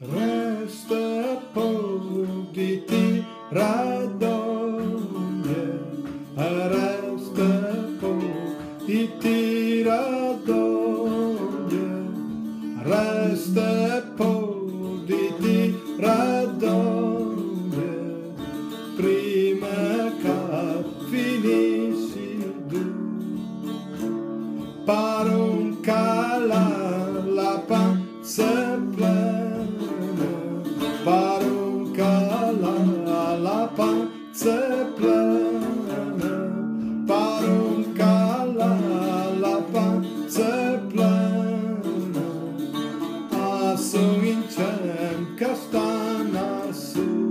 Resta pouditi radoje, resta pouditi radoje, resta pouditi radoje, prima che finisci tu, per un cala la panza plena, per un cala la panza plena, per un cala la panza plena, a so in cem castana su.